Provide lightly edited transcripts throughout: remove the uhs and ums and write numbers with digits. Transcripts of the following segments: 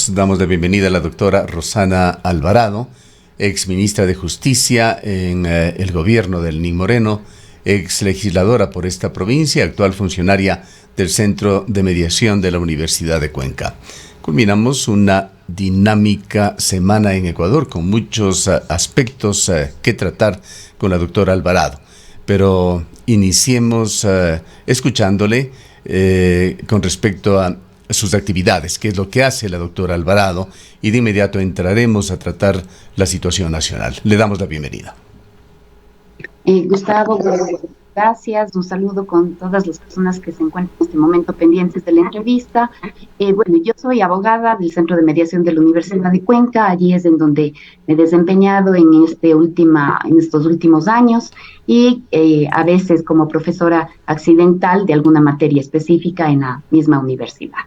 nosotros damos la bienvenida a la doctora Rosana Alvarado, ex ministra de Justicia en el gobierno del Lenín Moreno, ex legisladora por esta provincia, actual funcionaria del Centro de Mediación de la Universidad de Cuenca. Culminamos una dinámica semana en Ecuador con muchos aspectos que tratar con la doctora Alvarado, pero iniciemos escuchándole con respecto a sus actividades, qué es lo que hace la doctora Alvarado, y de inmediato entraremos a tratar la situación nacional. Le damos la bienvenida. Gustavo, gracias. Un saludo con todas las personas que se encuentran en este momento pendientes de la entrevista. Bueno, yo soy abogada del Centro de Mediación de la Universidad de Cuenca. Allí es en donde me he desempeñado en estos últimos años, y a veces como profesora accidental de alguna materia específica en la misma universidad.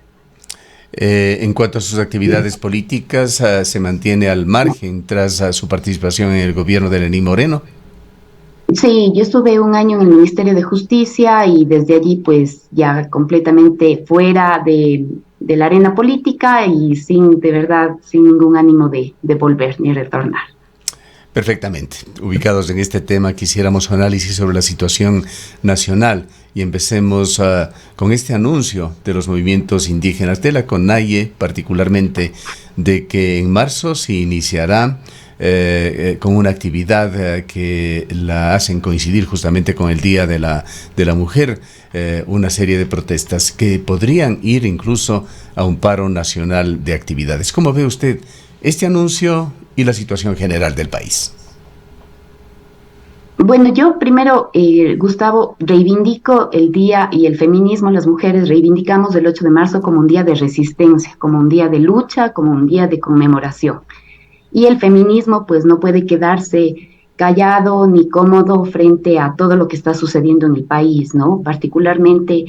En cuanto a sus actividades políticas, ¿se mantiene al margen tras su participación en el gobierno de Lenín Moreno? Sí, yo estuve un año en el Ministerio de Justicia y desde allí pues ya completamente fuera de la arena política y de verdad, sin ningún ánimo de volver ni retornar. Perfectamente. Ubicados en este tema, quisiéramos su análisis sobre la situación nacional y empecemos con este anuncio de los movimientos indígenas, de la CONAIE particularmente, de que en marzo se iniciará con una actividad que la hacen coincidir justamente con el Día de la Mujer, una serie de protestas que podrían ir incluso a un paro nacional de actividades. ¿Cómo ve usted este anuncio y la situación general del país? Bueno, yo primero, Gustavo, reivindico el día, y el feminismo, las mujeres reivindicamos el 8 de marzo como un día de resistencia, como un día de lucha, como un día de conmemoración. Y el feminismo pues no puede quedarse callado ni cómodo frente a todo lo que está sucediendo en el país, ¿no? Particularmente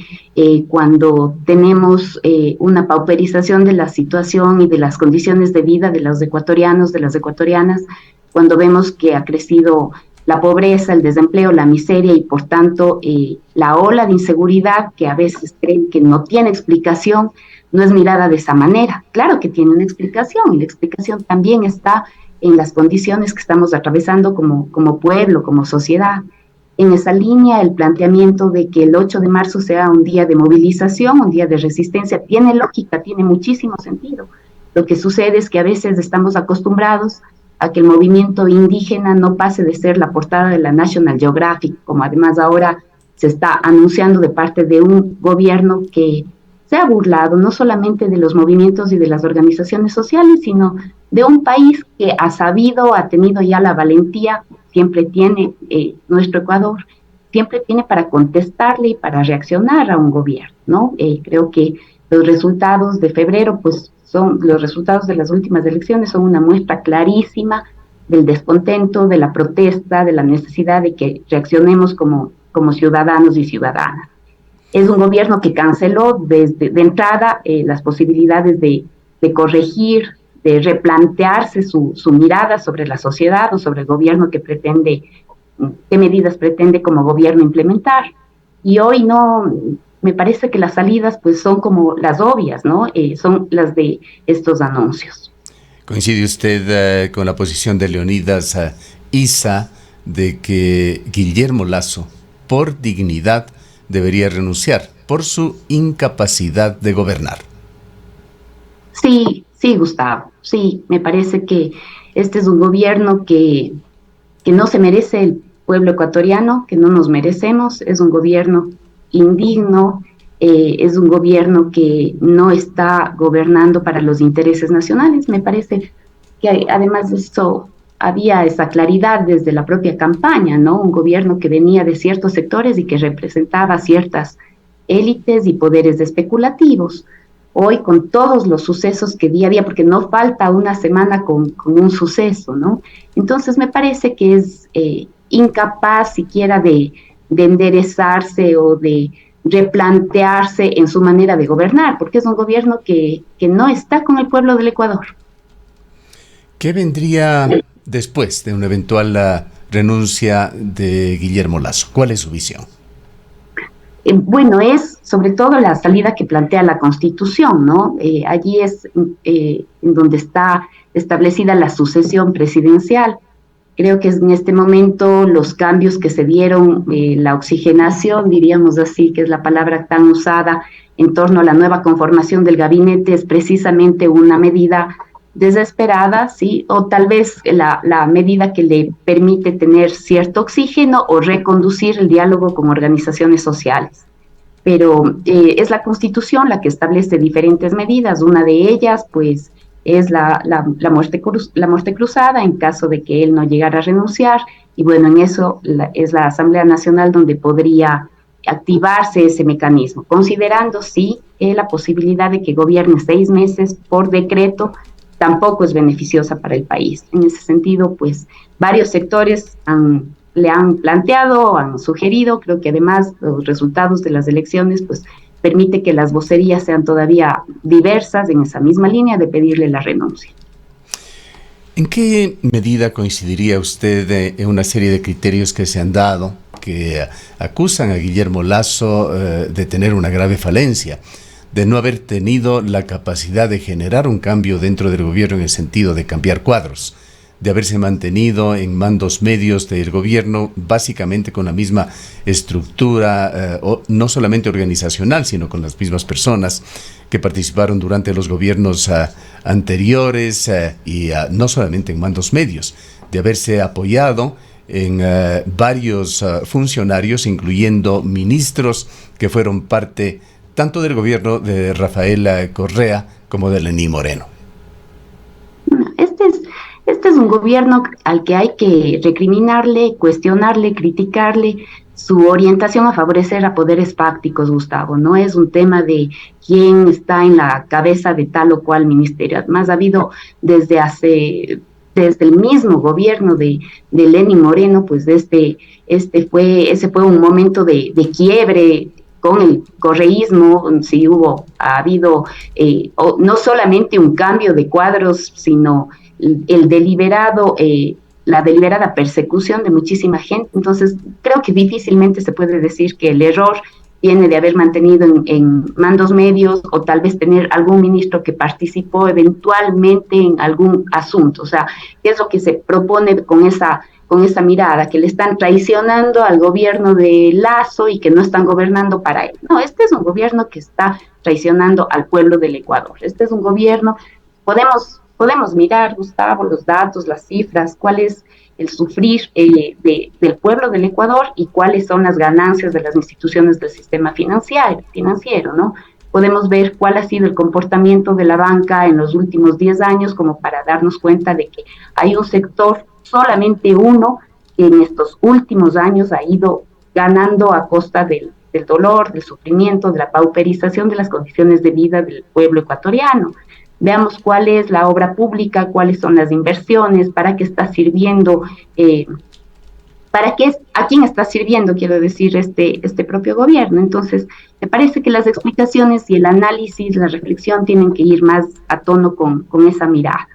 cuando tenemos una pauperización de la situación y de las condiciones de vida de los ecuatorianos, de las ecuatorianas, cuando vemos que ha crecido la pobreza, el desempleo, la miseria y por tanto la ola de inseguridad que a veces creen que no tiene explicación, no es mirada de esa manera. Claro que tiene una explicación, y la explicación también está en las condiciones que estamos atravesando como pueblo, como sociedad. En esa línea, el planteamiento de que el 8 de marzo sea un día de movilización, un día de resistencia, tiene lógica, tiene muchísimo sentido. Lo que sucede es que a veces estamos acostumbrados a que el movimiento indígena no pase de ser la portada de la National Geographic, como además ahora se está anunciando de parte de un gobierno que se ha burlado no solamente de los movimientos y de las organizaciones sociales, sino de un país que ha tenido ya la valentía, siempre tiene nuestro Ecuador, siempre tiene para contestarle y para reaccionar a un gobierno, ¿no? Creo que los resultados de febrero, pues los resultados de las últimas elecciones son una muestra clarísima del descontento, de la protesta, de la necesidad de que reaccionemos como ciudadanos y ciudadanas. Es un gobierno que canceló de entrada las posibilidades de corregir, de replantearse su mirada sobre la sociedad o sobre el gobierno que pretende, qué medidas pretende como gobierno implementar. Y hoy no, me parece que las salidas pues son como las obvias, ¿no? Son las de estos anuncios. ¿Coincide usted con la posición de Leonidas Issa de que Guillermo Lasso, por dignidad, debería renunciar por su incapacidad de gobernar? Sí, Gustavo, sí, me parece que este es un gobierno que no se merece el pueblo ecuatoriano, que no nos merecemos, es un gobierno indigno, es un gobierno que no está gobernando para los intereses nacionales. Me parece que además de esto había esa claridad desde la propia campaña, ¿no? Un gobierno que venía de ciertos sectores y que representaba ciertas élites y poderes especulativos. Hoy, con todos los sucesos que día a día, porque no falta una semana con un suceso, ¿no? Entonces me parece que es incapaz siquiera de enderezarse o de replantearse en su manera de gobernar, porque es un gobierno que no está con el pueblo del Ecuador. ¿Qué vendría después de una eventual renuncia de Guillermo Lasso? ¿Cuál es su visión? Bueno, es sobre todo la salida que plantea la Constitución, ¿no? Allí es en donde está establecida la sucesión presidencial. Creo que en este momento los cambios que se dieron, la oxigenación, diríamos así, que es la palabra tan usada en torno a la nueva conformación del gabinete, es precisamente una medida desesperada, ¿sí? O tal vez la medida que le permite tener cierto oxígeno o reconducir el diálogo con organizaciones sociales. Pero es la Constitución la que establece diferentes medidas. Una de ellas, pues, es la muerte cruzada en caso de que él no llegara a renunciar. Y bueno, en eso es la Asamblea Nacional donde podría activarse ese mecanismo, considerando sí la posibilidad de que gobierne 6 meses por decreto tampoco es beneficiosa para el país. En ese sentido, pues varios sectores le han planteado, han sugerido, creo que además los resultados de las elecciones, pues permite que las vocerías sean todavía diversas en esa misma línea de pedirle la renuncia. ¿En qué medida coincidiría usted en una serie de criterios que se han dado que acusan a Guillermo Lasso de tener una grave falencia, de no haber tenido la capacidad de generar un cambio dentro del gobierno en el sentido de cambiar cuadros, de haberse mantenido en mandos medios del gobierno básicamente con la misma estructura, no solamente organizacional, sino con las mismas personas que participaron durante los gobiernos anteriores y no solamente en mandos medios, de haberse apoyado en varios funcionarios, incluyendo ministros que fueron parte tanto del gobierno de Rafael Correa como de Lenín Moreno? Este es un gobierno al que hay que recriminarle, cuestionarle, criticarle su orientación a favorecer a poderes fácticos, Gustavo. No es un tema de quién está en la cabeza de tal o cual ministerio. Además, ha habido desde el mismo gobierno de Lenín Moreno, pues ese fue un momento de quiebre con el correísmo. Sí ha habido no solamente un cambio de cuadros, sino la deliberada persecución de muchísima gente. Entonces, creo que difícilmente se puede decir que el error viene de haber mantenido en mandos medios o tal vez tener algún ministro que participó eventualmente en algún asunto. O sea, ¿qué es lo que se propone con esa mirada? Que le están traicionando al gobierno de Lasso y que no están gobernando para él. No, este es un gobierno que está traicionando al pueblo del Ecuador. Este es un gobierno, podemos mirar, Gustavo, los datos, las cifras, cuál es el sufrir del pueblo del Ecuador y cuáles son las ganancias de las instituciones del sistema financiero, ¿no? Podemos ver cuál ha sido el comportamiento de la banca en los últimos 10 años como para darnos cuenta de que hay un sector, solamente uno, que en estos últimos años ha ido ganando a costa del dolor, del sufrimiento, de la pauperización de las condiciones de vida del pueblo ecuatoriano. Veamos cuál es la obra pública, cuáles son las inversiones, para qué está sirviendo, a quién está sirviendo, quiero decir, este propio gobierno. Entonces, me parece que las explicaciones y el análisis, la reflexión tienen que ir más a tono con esa mirada.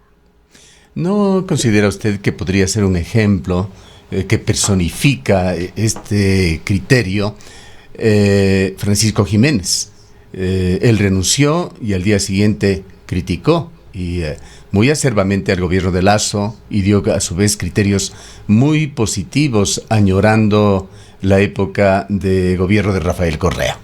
¿No considera usted que podría ser un ejemplo que personifica este criterio Francisco Jiménez? Él renunció y al día siguiente criticó y muy acerbamente al gobierno de Lasso y dio a su vez criterios muy positivos añorando la época de gobierno de Rafael Correa.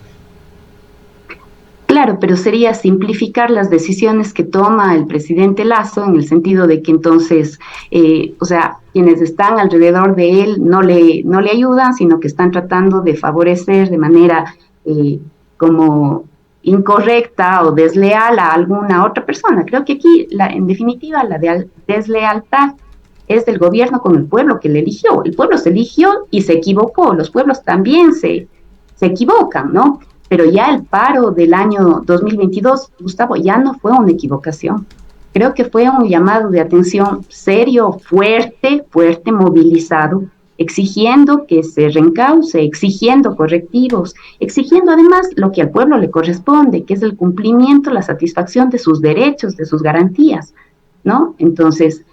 Claro, pero sería simplificar las decisiones que toma el presidente Lasso en el sentido de que entonces, quienes están alrededor de él no le ayudan, sino que están tratando de favorecer de manera como incorrecta o desleal a alguna otra persona. Creo que aquí, en definitiva, la deslealtad es del gobierno con el pueblo que le eligió. El pueblo se eligió y se equivocó. Los pueblos también se equivocan, ¿no? Pero ya el paro del año 2022, Gustavo, ya no fue una equivocación. Creo que fue un llamado de atención serio, fuerte, movilizado, exigiendo que se reencauce, exigiendo correctivos, exigiendo además lo que al pueblo le corresponde, que es el cumplimiento, la satisfacción de sus derechos, de sus garantías, ¿no? Entonces,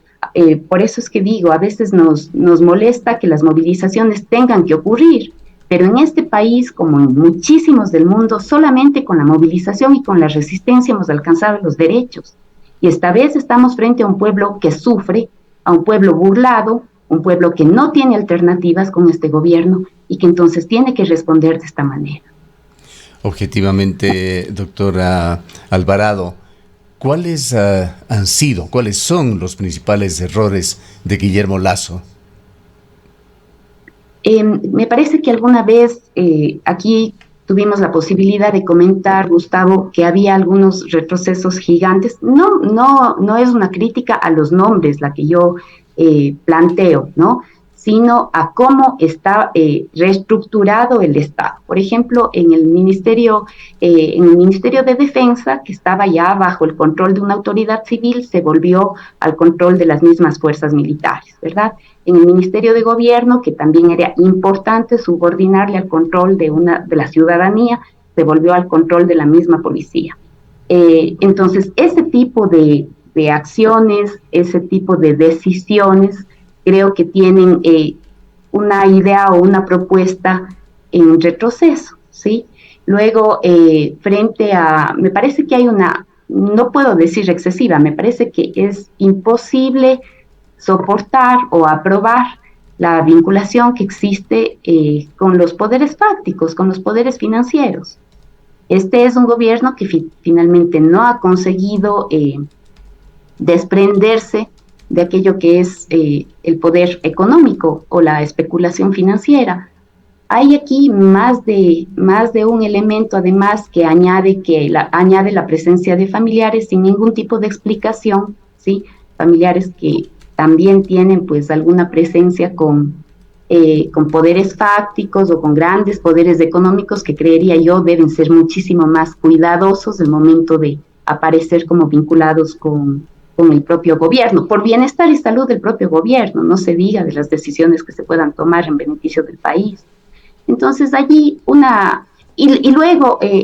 por eso es que digo, a veces nos molesta que las movilizaciones tengan que ocurrir, Pero en este país, como en muchísimos del mundo, solamente con la movilización y con la resistencia hemos alcanzado los derechos. Y esta vez estamos frente a un pueblo que sufre, a un pueblo burlado, un pueblo que no tiene alternativas con este gobierno y que entonces tiene que responder de esta manera. Objetivamente, doctora Alvarado, ¿cuáles cuáles son los principales errores de Guillermo Lasso? Me parece que alguna vez aquí tuvimos la posibilidad de comentar, Gustavo, que había algunos retrocesos gigantes. No es una crítica a los nombres la que yo planteo, ¿no? Sino a cómo está reestructurado el Estado. Por ejemplo, en el Ministerio de Defensa, que estaba ya bajo el control de una autoridad civil, se volvió al control de las mismas fuerzas militares, ¿verdad? En el Ministerio de Gobierno, que también era importante subordinarle al control de la ciudadanía, se volvió al control de la misma policía. Entonces, ese tipo de acciones, ese tipo de decisiones, creo que tienen una idea o una propuesta en retroceso, ¿sí? Luego, me parece que hay no puedo decir excesiva, me parece que es imposible soportar o aprobar la vinculación que existe con los poderes fácticos, con los poderes financieros. Este es un gobierno que finalmente no ha conseguido desprenderse de aquello que es el poder económico o la especulación financiera. Hay aquí más de un elemento, además, que añade la presencia de familiares sin ningún tipo de explicación, ¿sí? Familiares que también tienen pues alguna presencia con poderes fácticos o con grandes poderes económicos que creería yo deben ser muchísimo más cuidadosos el momento de aparecer como vinculados con el propio gobierno, por bienestar y salud del propio gobierno, no se diga de las decisiones que se puedan tomar en beneficio del país. Entonces allí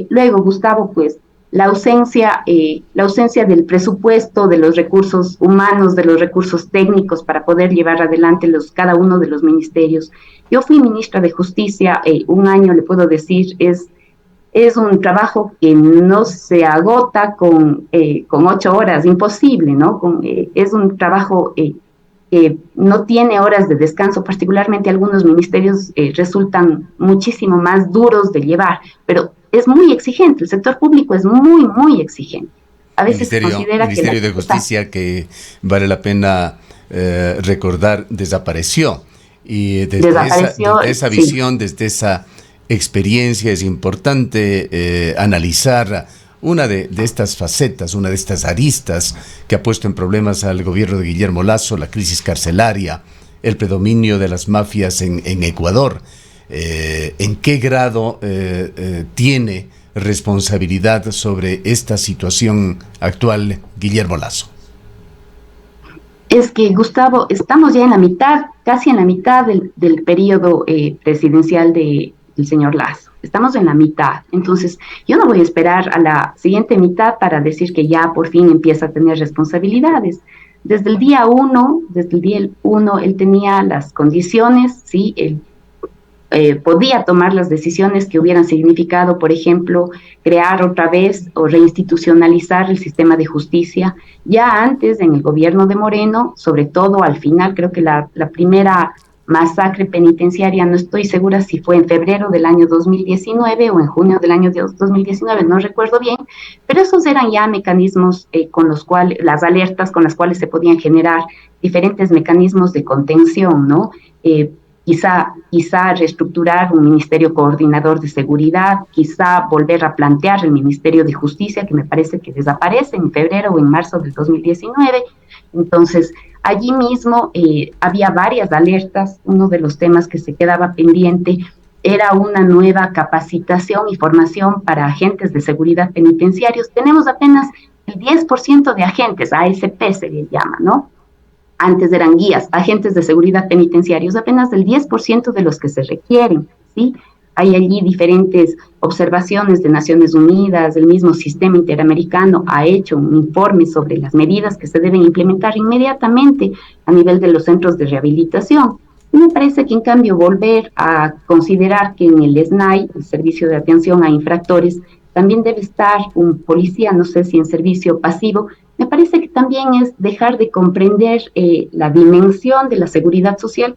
luego Gustavo, pues la ausencia del presupuesto, de los recursos humanos, de los recursos técnicos para poder llevar adelante cada uno de los ministerios. Yo fui ministra de Justicia un año, le puedo decir, es un trabajo que no se agota con 8 horas, imposible, ¿no? Es un trabajo que no tiene horas de descanso, particularmente algunos ministerios resultan muchísimo más duros de llevar, pero es muy exigente, el sector público es muy, muy exigente. A veces se considera que Ministerio de Justicia, que vale la pena recordar, desapareció. Y desde esa visión, desde esa experiencia, es importante analizar una de estas facetas, una de estas aristas que ha puesto en problemas al gobierno de Guillermo Lasso: la crisis carcelaria, el predominio de las mafias en Ecuador. ¿En qué grado tiene responsabilidad sobre esta situación actual Guillermo Lasso? Es que, Gustavo, estamos ya casi en la mitad del periodo presidencial del señor Lasso. Estamos en la mitad. Entonces, yo no voy a esperar a la siguiente mitad para decir que ya por fin empieza a tener responsabilidades. Desde el día uno, él tenía las condiciones, ¿sí? Él podía tomar las decisiones que hubieran significado, por ejemplo, crear otra vez o reinstitucionalizar el sistema de justicia. Ya antes, en el gobierno de Moreno, sobre todo al final, creo que la primera masacre penitenciaria, no estoy segura si fue en febrero del año 2019 o en junio del año 2019, no recuerdo bien, pero esos eran ya mecanismos con los cuales, las alertas con las cuales se podían generar diferentes mecanismos de contención, ¿no? Quizá reestructurar un ministerio coordinador de seguridad, quizá volver a plantear el Ministerio de Justicia, que me parece que desaparece en febrero o en marzo del 2019. Entonces, allí mismo había varias alertas. Uno de los temas que se quedaba pendiente era una nueva capacitación y formación para agentes de seguridad penitenciarios. Tenemos apenas el 10% de agentes, ASP se les llama, ¿no? Antes eran guías, agentes de seguridad penitenciarios, apenas el 10% de los que se requieren, ¿sí? Hay allí diferentes observaciones de Naciones Unidas, el mismo sistema interamericano ha hecho un informe sobre las medidas que se deben implementar inmediatamente a nivel de los centros de rehabilitación. Y me parece que, en cambio, volver a considerar que en el SNAI, el Servicio de Atención a Infractores, también debe estar un policía, no sé si en servicio pasivo, me parece que también es dejar de comprender la dimensión de la seguridad social,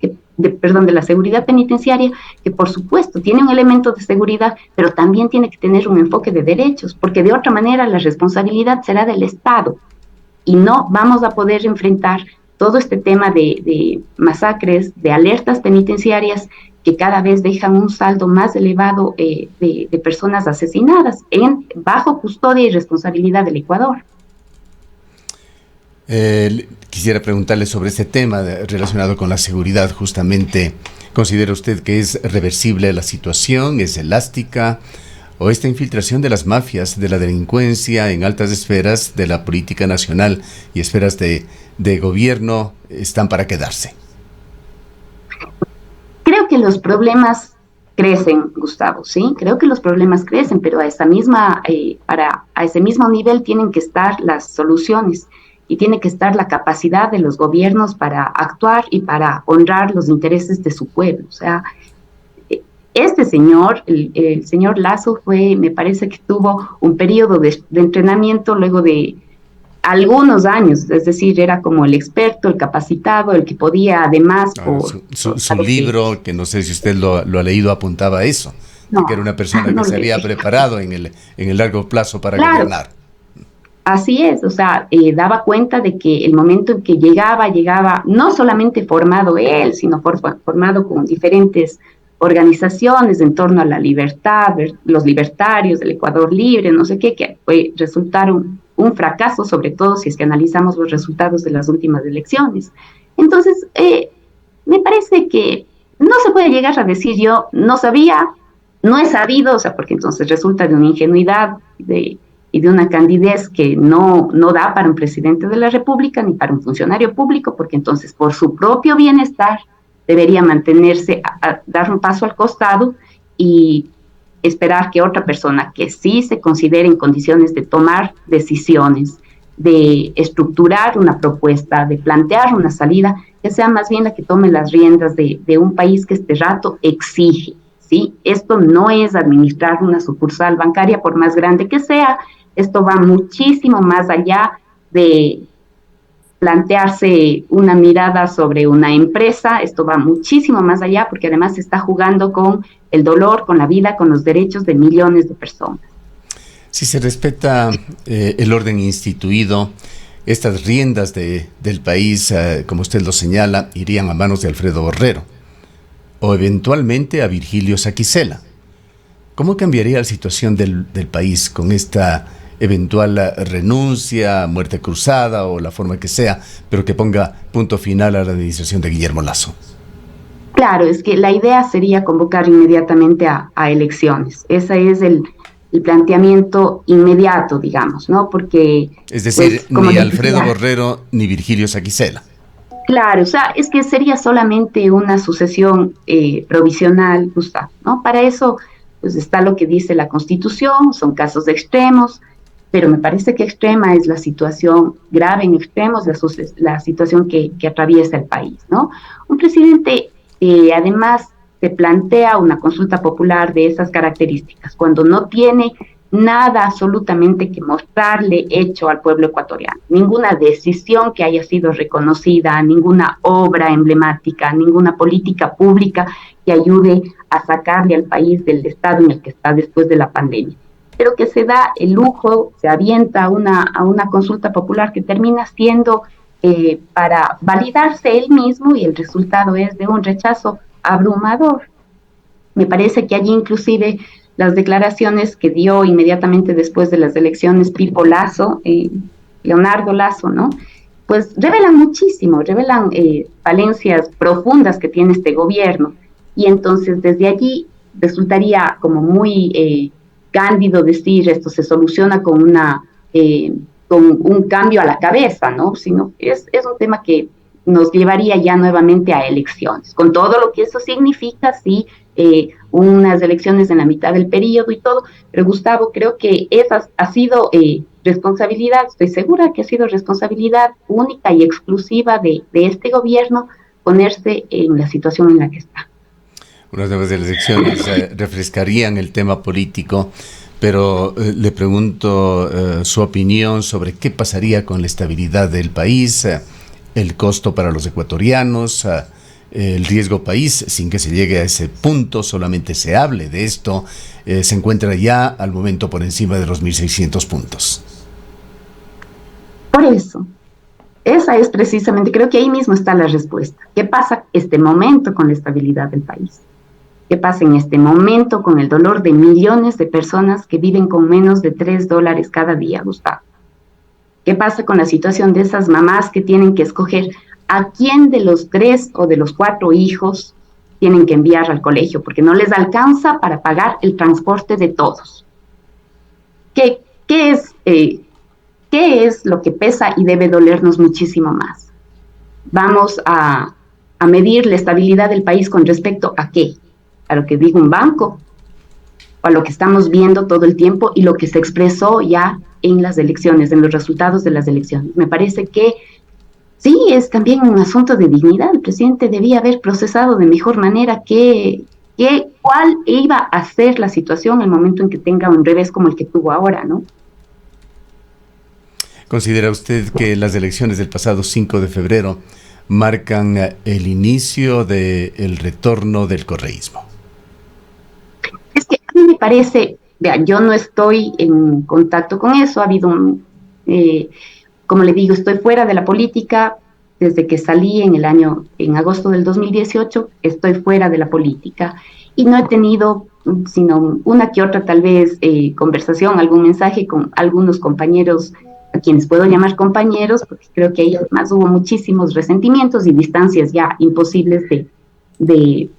perdón, de la seguridad penitenciaria, que por supuesto tiene un elemento de seguridad, pero también tiene que tener un enfoque de derechos, porque de otra manera la responsabilidad será del Estado y no vamos a poder enfrentar todo este tema de masacres, de alertas penitenciarias que cada vez dejan un saldo más elevado de personas asesinadas bajo custodia y responsabilidad del Ecuador. Quisiera preguntarle sobre este tema relacionado con la seguridad. Justamente, ¿considera usted que es reversible la situación? ¿Es elástica? ¿O esta infiltración de las mafias, de la delincuencia en altas esferas de la política nacional y esferas de gobierno están para quedarse? Creo que los problemas crecen, Gustavo, ¿sí? Creo que los problemas crecen, pero a ese mismo nivel tienen que estar las soluciones y tiene que estar la capacidad de los gobiernos para actuar y para honrar los intereses de su pueblo. O sea, este señor, el señor Lasso, me parece que tuvo un periodo de entrenamiento luego de algunos años, es decir, era como el experto, el capacitado, el que podía además... Su libro, que no sé si usted lo ha leído, apuntaba a eso, no, que era una persona que se había preparado en el largo plazo para gobernar. Así es, o sea, daba cuenta de que el momento en que llegaba no solamente formado él, sino formado con diferentes organizaciones en torno a la libertad, los libertarios, el Ecuador Libre, no sé qué, que resultaron un fracaso, sobre todo si es que analizamos los resultados de las últimas elecciones. Entonces, me parece que no se puede llegar a decir yo no sabía, no he sabido, o sea, porque entonces resulta de una ingenuidad y de una candidez que no da para un presidente de la República ni para un funcionario público, porque entonces por su propio bienestar debería mantenerse, a dar un paso al costado y esperar que otra persona que sí se considere en condiciones de tomar decisiones, de estructurar una propuesta, de plantear una salida, que sea más bien la que tome las riendas de un país que este rato exige, ¿sí? Esto no es administrar una sucursal bancaria por más grande que sea, esto va muchísimo más allá de plantearse una mirada sobre una empresa, esto va muchísimo más allá porque además se está jugando con el dolor, con la vida, con los derechos de millones de personas. Si se respeta el orden instituido, estas riendas del país, como usted lo señala, irían a manos de Alfredo Borrero o eventualmente a Virgilio Saquicela. ¿Cómo cambiaría la situación del país con esta eventual renuncia, muerte cruzada o la forma que sea, pero que ponga punto final a la administración de Guillermo Lasso? Claro, es que la idea sería convocar inmediatamente a elecciones. Ese es el planteamiento inmediato, digamos, ¿no? Porque... Es decir, pues, ni Alfredo Borrero ni Virgilio Saquicela. Claro, o sea, es que sería solamente una sucesión provisional, Gustavo, ¿no? Para eso, pues está lo que dice la Constitución, son casos extremos, pero me parece que extrema es la situación grave en extremos, la situación que atraviesa el país, ¿no? Un presidente, además, se plantea una consulta popular de esas características, cuando no tiene nada absolutamente que mostrarle hecho al pueblo ecuatoriano, ninguna decisión que haya sido reconocida, ninguna obra emblemática, ninguna política pública que ayude a sacarle al país del estado en el que está después de la pandemia, pero que se da el lujo, se avienta a una consulta popular que termina siendo para validarse él mismo y el resultado es de un rechazo abrumador. Me parece que allí inclusive las declaraciones que dio inmediatamente después de las elecciones Pipo Lasso, Leonardo Lasso, ¿no? Pues revelan muchísimo, revelan falencias profundas que tiene este gobierno. Y entonces desde allí resultaría como muy cándido decir esto se soluciona con un cambio a la cabeza, ¿no? Sino es un tema que nos llevaría ya nuevamente a elecciones, con todo lo que eso significa, sí, unas elecciones en la mitad del periodo y todo, pero Gustavo, creo que esa ha sido responsabilidad, estoy segura que ha sido responsabilidad única y exclusiva de este gobierno ponerse en la situación en la que está. Unas nuevas elecciones refrescarían el tema político, pero le pregunto su opinión sobre qué pasaría con la estabilidad del país, el costo para los ecuatorianos, el riesgo país, sin que se llegue a ese punto, solamente se hable de esto, se encuentra ya al momento por encima de los 1.600 puntos. Por eso, esa es precisamente, creo que ahí mismo está la respuesta. ¿Qué pasa este momento con la estabilidad del país? ¿Qué pasa en este momento con el dolor de millones de personas que viven con menos de $3 cada día, Gustavo? ¿Qué pasa con la situación de esas mamás que tienen que escoger a quién de los 3 o de los 4 hijos tienen que enviar al colegio porque no les alcanza para pagar el transporte de todos? ¿Qué es lo que pesa y debe dolernos muchísimo más? Vamos a medir la estabilidad del país con respecto a qué, a lo que diga un banco, o a lo que estamos viendo todo el tiempo y lo que se expresó ya en las elecciones, en los resultados de las elecciones. Me parece que sí, es también un asunto de dignidad. El presidente debía haber procesado de mejor manera cuál iba a ser la situación en el momento en que tenga un revés como el que tuvo ahora, ¿no? ¿Considera usted que las elecciones del pasado 5 de febrero marcan el inicio del retorno del correísmo? Es que a mí me parece, vea, yo no estoy en contacto con eso, ha habido como le digo, estoy fuera de la política desde que salí en agosto del 2018, estoy fuera de la política y no he tenido sino una que otra tal vez conversación, algún mensaje con algunos compañeros a quienes puedo llamar compañeros, porque creo que ahí además hubo muchísimos resentimientos y distancias ya imposibles de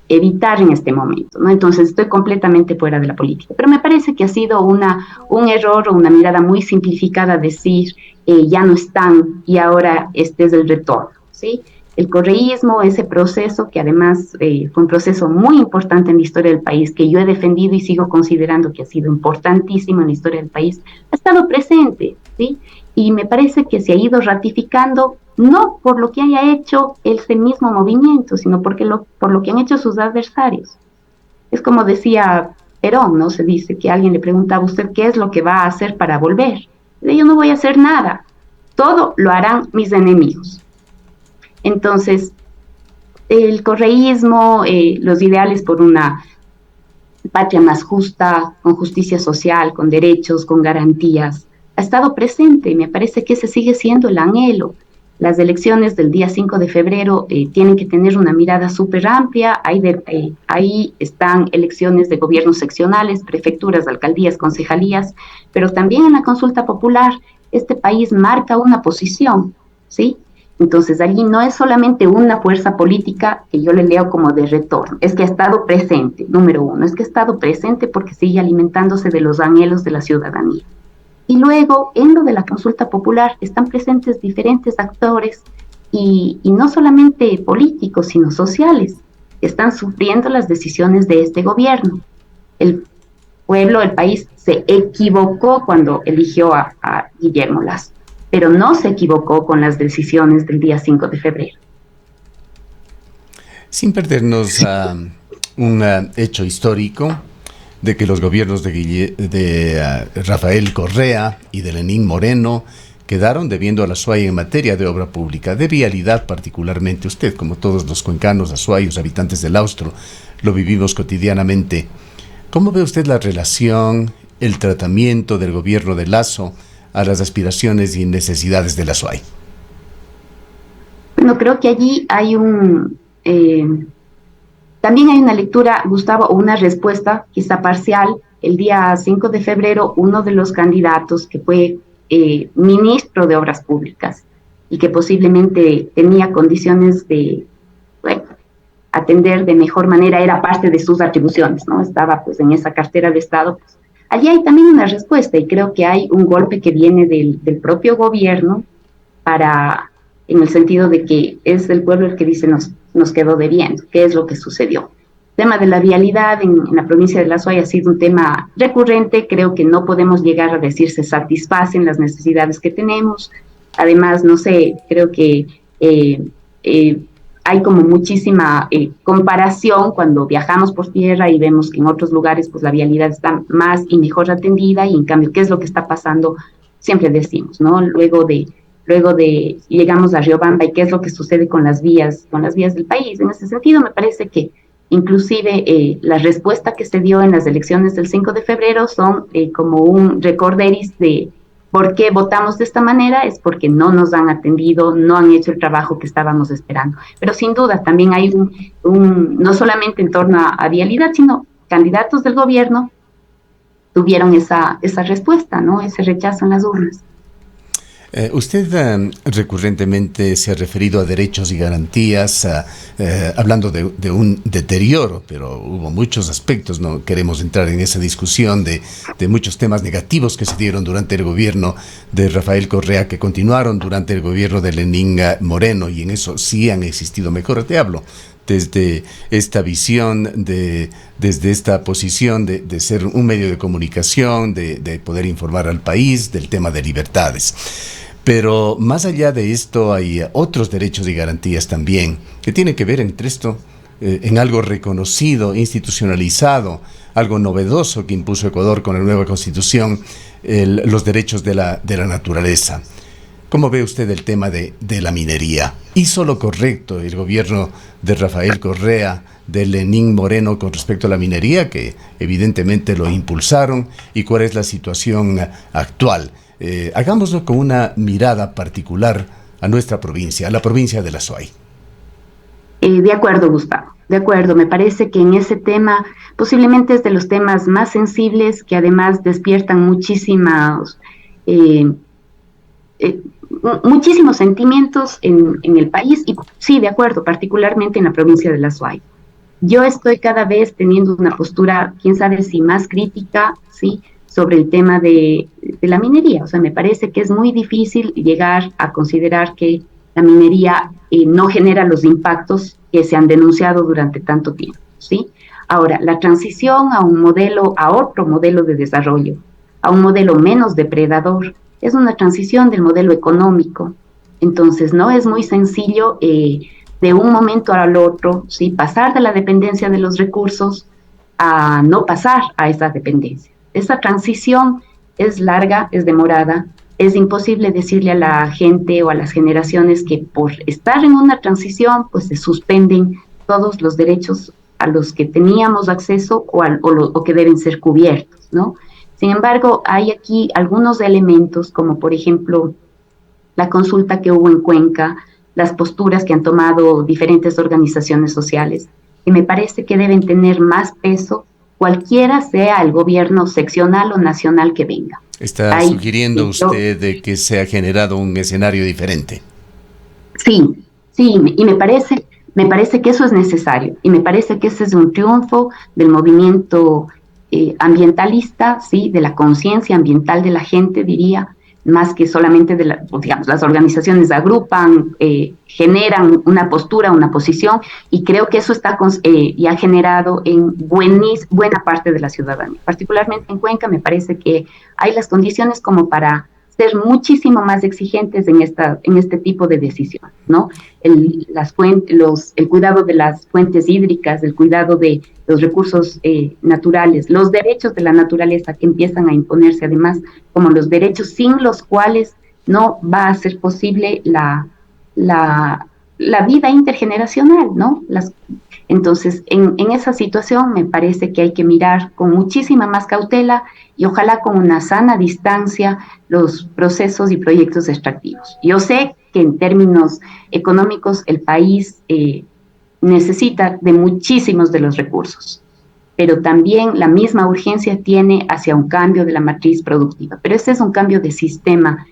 evitar en este momento, ¿no? Entonces estoy completamente fuera de la política, pero me parece que ha sido un error o una mirada muy simplificada decir ya no están y ahora este es el retorno, ¿sí? El correísmo, ese proceso que además fue un proceso muy importante en la historia del país, que yo he defendido y sigo considerando que ha sido importantísimo en la historia del país, ha estado presente, ¿sí? Y me parece que se ha ido ratificando no por lo que haya hecho ese mismo movimiento, sino por lo que han hecho sus adversarios. Es como decía Perón, ¿no? Se dice que alguien le preguntaba a usted qué es lo que va a hacer para volver. Yo no voy a hacer nada, todo lo harán mis enemigos. Entonces, el correísmo, los ideales por una patria más justa, con justicia social, con derechos, con garantías, ha estado presente y me parece que ese sigue siendo el anhelo. Las elecciones del día 5 de febrero tienen que tener una mirada súper amplia. Ahí están elecciones de gobiernos seccionales, prefecturas, alcaldías, concejalías, pero también en la consulta popular este país marca una posición, ¿sí? Entonces allí no es solamente una fuerza política que yo le leo como de retorno, es que ha estado presente, número uno, es que ha estado presente porque sigue alimentándose de los anhelos de la ciudadanía. Y luego, en lo de la consulta popular, están presentes diferentes actores y no solamente políticos, sino sociales, que están sufriendo las decisiones de este gobierno. El pueblo, el país, se equivocó cuando eligió a Guillermo Lasso, pero no se equivocó con las decisiones del día 5 de febrero. Sin perdernos un hecho histórico, de que los gobiernos de Rafael Correa y de Lenín Moreno quedaron debiendo a la SUAY en materia de obra pública, de vialidad particularmente. Usted, como todos los cuencanos, azuayos, habitantes del Austro, lo vivimos cotidianamente. ¿Cómo ve usted la relación, el tratamiento del gobierno de Lasso a las aspiraciones y necesidades de la SUAY? Bueno, creo que allí hay también hay una lectura, Gustavo, o una respuesta quizá parcial. El día 5 de febrero, uno de los candidatos que fue ministro de Obras Públicas y que posiblemente tenía condiciones de atender de mejor manera, era parte de sus atribuciones, ¿no? Estaba pues en esa cartera de Estado. Pues, allí hay también una respuesta y creo que hay un golpe que viene del propio gobierno en el sentido de que es el pueblo el que dice nos quedó debiendo, qué es lo que sucedió. El tema de la vialidad en la provincia de La Suay ha sido un tema recurrente, creo que no podemos llegar a decir se satisfacen las necesidades que tenemos. Además, no sé, creo que hay como muchísima comparación cuando viajamos por tierra y vemos que en otros lugares pues la vialidad está más y mejor atendida y en cambio, ¿qué es lo que está pasando? Siempre decimos, ¿no? Luego de llegamos a Riobamba y qué es lo que sucede con las vías del país. En ese sentido, me parece que inclusive la respuesta que se dio en las elecciones del 5 de febrero son como un recorderis de por qué votamos de esta manera, es porque no nos han atendido, no han hecho el trabajo que estábamos esperando. Pero sin duda también hay no solamente en torno a vialidad, sino candidatos del gobierno tuvieron esa respuesta, ¿no? Ese rechazo en las urnas. Usted recurrentemente se ha referido a derechos y garantías, hablando de un deterioro, pero hubo muchos aspectos, no queremos entrar en esa discusión de muchos temas negativos que se dieron durante el gobierno de Rafael Correa, que continuaron durante el gobierno de Lenín Moreno, y en eso sí han existido mejoras. Te hablo desde esta visión, desde esta posición de ser un medio de comunicación, de poder informar al país del tema de libertades. Pero más allá de esto hay otros derechos y garantías también, que tienen que ver entre esto, en algo reconocido, institucionalizado, algo novedoso que impuso Ecuador con la nueva Constitución, los derechos de la naturaleza. ¿Cómo ve usted el tema de la minería? ¿Hizo lo correcto el gobierno de Rafael Correa, de Lenín Moreno con respecto a la minería, que evidentemente lo impulsaron? ¿Y cuál es la situación actual? Hagámoslo con una mirada particular a nuestra provincia, a la provincia de La Suay. De acuerdo, Gustavo, de acuerdo. Me parece que en ese tema posiblemente es de los temas más sensibles, que además despiertan muchísimos sentimientos en el país, y sí, de acuerdo, particularmente en la provincia de La Suay. Yo estoy cada vez teniendo una postura, quién sabe si más crítica, ¿sí?, sobre el tema de la minería. O sea, me parece que es muy difícil llegar a considerar que la minería no genera los impactos que se han denunciado durante tanto tiempo, ¿sí? Ahora, la transición a otro modelo de desarrollo, a un modelo menos depredador, es una transición del modelo económico. Entonces, no es muy sencillo de un momento al otro, ¿sí?, pasar de la dependencia de los recursos a no pasar a esa dependencia. Esa transición es larga, es demorada, es imposible decirle a la gente o a las generaciones que por estar en una transición, pues se suspenden todos los derechos a los que teníamos acceso o que deben ser cubiertos, ¿no? Sin embargo, hay aquí algunos elementos, como por ejemplo la consulta que hubo en Cuenca, las posturas que han tomado diferentes organizaciones sociales, que me parece que deben tener más peso cualquiera sea el gobierno seccional o nacional que venga. ¿Está sugiriendo usted de que se ha generado un escenario diferente? Sí, y me parece que eso es necesario, y me parece que ese es un triunfo del movimiento ambientalista, ¿sí?, de la conciencia ambiental de la gente, diría, más que solamente digamos, las organizaciones agrupan, generan una postura, una posición, y creo que eso está y ha generado en buena parte de la ciudadanía. Particularmente en Cuenca me parece que hay las condiciones como para ser muchísimo más exigentes en este tipo de decisiones, ¿no? El cuidado de las fuentes hídricas, el cuidado de los recursos naturales, los derechos de la naturaleza que empiezan a imponerse además como los derechos sin los cuales no va a ser posible la vida intergeneracional, ¿no? Entonces, en esa situación me parece que hay que mirar con muchísima más cautela y ojalá con una sana distancia los procesos y proyectos extractivos. Yo sé que en términos económicos el país necesita de muchísimos de los recursos, pero también la misma urgencia tiene hacia un cambio de la matriz productiva. Pero este es un cambio de sistema,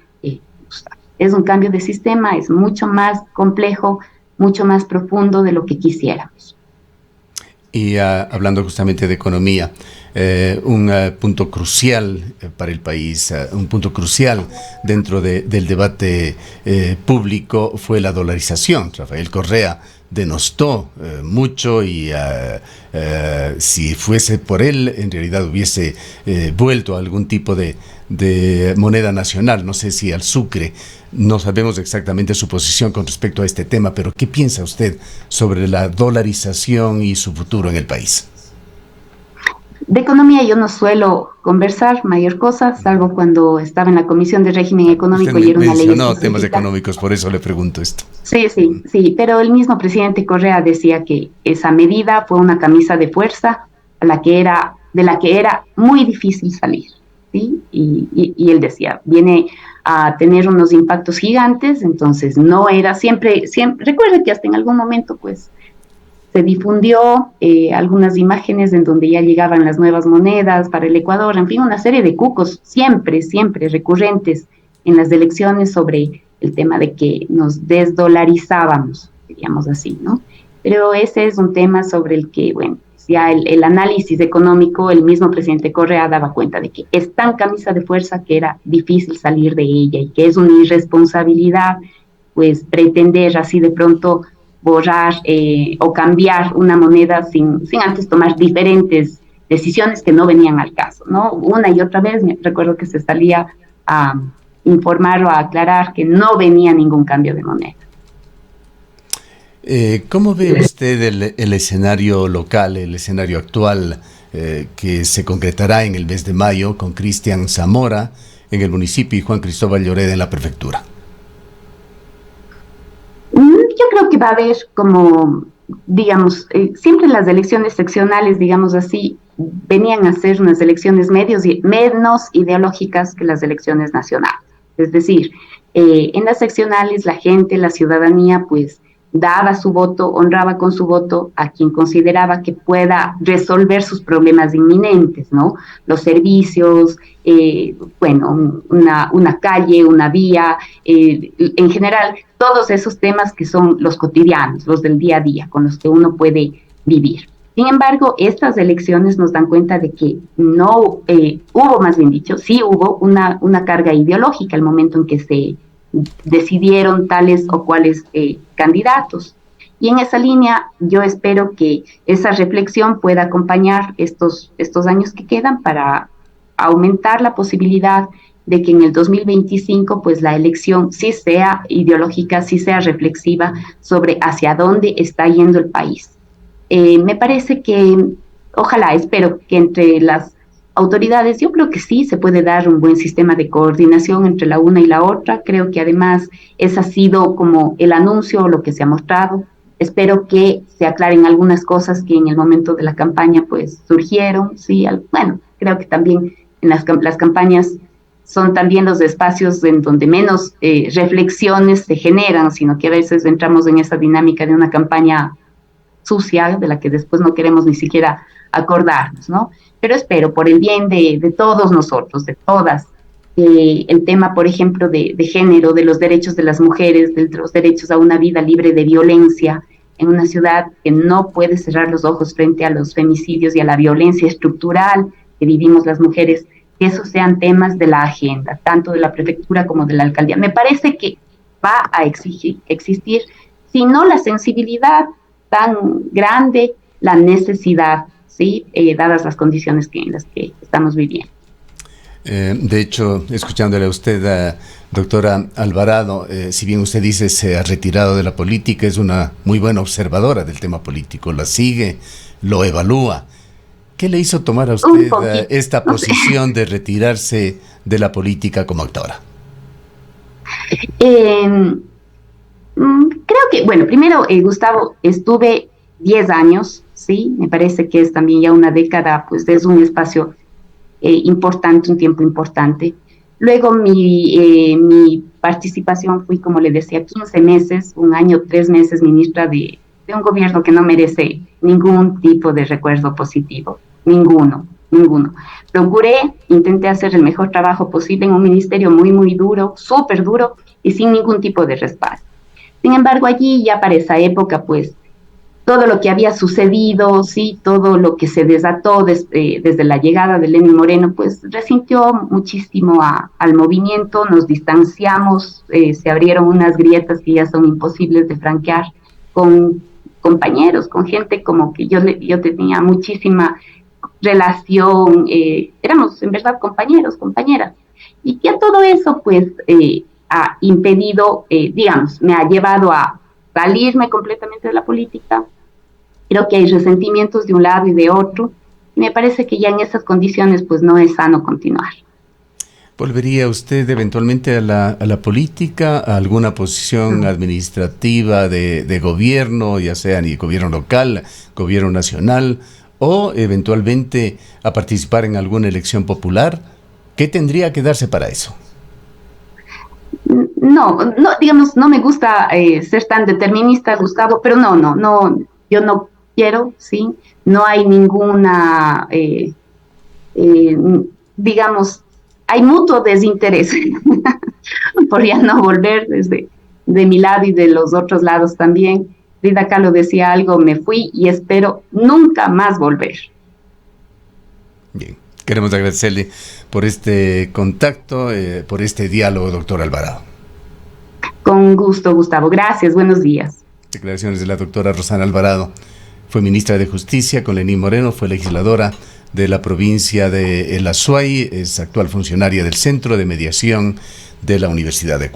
es un cambio de sistema, es mucho más complejo, mucho más profundo de lo que quisiéramos. Y hablando justamente de economía, un punto crucial para el país, un punto crucial dentro del debate público fue la dolarización. Rafael Correa denostó mucho y si fuese por él, en realidad hubiese vuelto a algún tipo de moneda nacional, no sé si al sucre. No sabemos exactamente su posición con respecto a este tema, pero ¿qué piensa usted sobre la dolarización y su futuro en el país? De economía yo no suelo conversar mayor cosa, salvo cuando estaba en la Comisión de Régimen Usted Económico y era una ley mencionó temas específica. económicos, por eso le pregunto esto. Sí, sí, sí, pero el mismo presidente Correa decía que esa medida fue una camisa de fuerza de la que era muy difícil salir, ¿sí? Y él decía, viene a tener unos impactos gigantes, entonces no era siempre, recuerde que hasta en algún momento, pues, se difundió algunas imágenes en donde ya llegaban las nuevas monedas para el Ecuador, en fin, una serie de cucos siempre recurrentes en las elecciones sobre el tema de que nos desdolarizábamos, diríamos así, ¿no? Pero ese es un tema sobre el que, bueno, ya el análisis económico, el mismo presidente Correa daba cuenta de que es tan camisa de fuerza que era difícil salir de ella y que es una irresponsabilidad, pues, pretender así de pronto borrar o cambiar una moneda sin antes tomar diferentes decisiones que no venían al caso, ¿no? Una y otra vez me recuerdo que se salía a informar o a aclarar que no venía ningún cambio de moneda. ¿Cómo ve usted el escenario local, el escenario actual que se concretará en el mes de mayo con Cristian Zamora en el municipio y Juan Cristóbal Lloreda en la prefectura? Yo creo que va a haber como, digamos, siempre las elecciones seccionales, digamos así, venían a ser unas elecciones menos ideológicas que las elecciones nacionales. Es decir, en las seccionales la gente, la ciudadanía, pues daba su voto, honraba con su voto a quien consideraba que pueda resolver sus problemas inminentes, ¿no? Los servicios, bueno, una calle, una vía, en general, todos esos temas que son los cotidianos, los del día a día, con los que uno puede vivir. Sin embargo, estas elecciones nos dan cuenta de que no hubo, más bien dicho, sí hubo una carga ideológica al momento en que se decidieron tales o cuales candidatos. Y en esa línea yo espero que esa reflexión pueda acompañar estos años que quedan para aumentar la posibilidad de que en el 2025 pues la elección sí sea ideológica, sí sea reflexiva sobre hacia dónde está yendo el país. Me parece que, ojalá, espero que entre las autoridades, yo creo que sí se puede dar un buen sistema de coordinación entre la una y la otra. Creo que además ese ha sido como el anuncio o lo que se ha mostrado. Espero que se aclaren algunas cosas que en el momento de la campaña pues surgieron. Sí, bueno, creo que también en las campañas son también los espacios en donde menos reflexiones se generan, sino que a veces entramos en esa dinámica de una campaña sucia de la que después no queremos ni siquiera acordarnos, ¿no? Pero espero, por el bien de todos nosotros, de todas, el tema, por ejemplo, de género, de los derechos de las mujeres, de los derechos a una vida libre de violencia, en una ciudad que no puede cerrar los ojos frente a los femicidios y a la violencia estructural que vivimos las mujeres, que esos sean temas de la agenda, tanto de la prefectura como de la alcaldía. Me parece que va a existir, si no la sensibilidad tan grande, la necesidad, ¿sí? Dadas las condiciones en las que estamos viviendo. De hecho, escuchándole a usted, doctora Alvarado, si bien usted dice se ha retirado de la política, es una muy buena observadora del tema político, la sigue, lo evalúa. ¿Qué le hizo tomar a usted esta posición de retirarse de la política como actora? Creo que, bueno, primero, Gustavo, estuve 10 años, ¿sí? Me parece que es también ya una década, pues es un espacio importante, un tiempo importante. Luego mi participación fui, como le decía, 15 meses, un año, 3 meses ministra de un gobierno que no merece ningún tipo de recuerdo positivo, ninguno. Procuré, intenté hacer el mejor trabajo posible en un ministerio muy duro, súper duro y sin ningún tipo de respaldo. Sin embargo, allí ya para esa época, pues, todo lo que había sucedido, sí, todo lo que se desató desde la llegada de Lenín Moreno, pues resintió muchísimo al movimiento, nos distanciamos, se abrieron unas grietas que ya son imposibles de franquear con compañeros, con gente como que yo tenía muchísima relación, éramos en verdad compañeros, compañeras. Y que todo eso pues ha impedido, digamos, me ha llevado a salirme completamente de la política. Creo que hay resentimientos de un lado y de otro. Y me parece que ya en esas condiciones pues no es sano continuar. ¿Volvería usted eventualmente a la política, a alguna posición administrativa de gobierno, ya sea ni gobierno local, gobierno nacional, o eventualmente a participar en alguna elección popular? ¿Qué tendría que darse para eso? No, no, digamos, no me gusta ser tan determinista, Gustavo, pero no, yo no quiero, ¿sí? No hay ninguna, eh, digamos, hay mutuo desinterés por ya no volver desde de mi lado y de los otros lados también. Frida Kahlo decía algo, me fui y espero nunca más volver. Bien, queremos agradecerle por este contacto, por este diálogo, doctor Alvarado. Con gusto, Gustavo. Gracias, buenos días. Declaraciones de la doctora Rosana Alvarado. Fue ministra de Justicia con Lenín Moreno, fue legisladora de la provincia de El Azuay, es actual funcionaria del Centro de Mediación de la Universidad de Cuenca.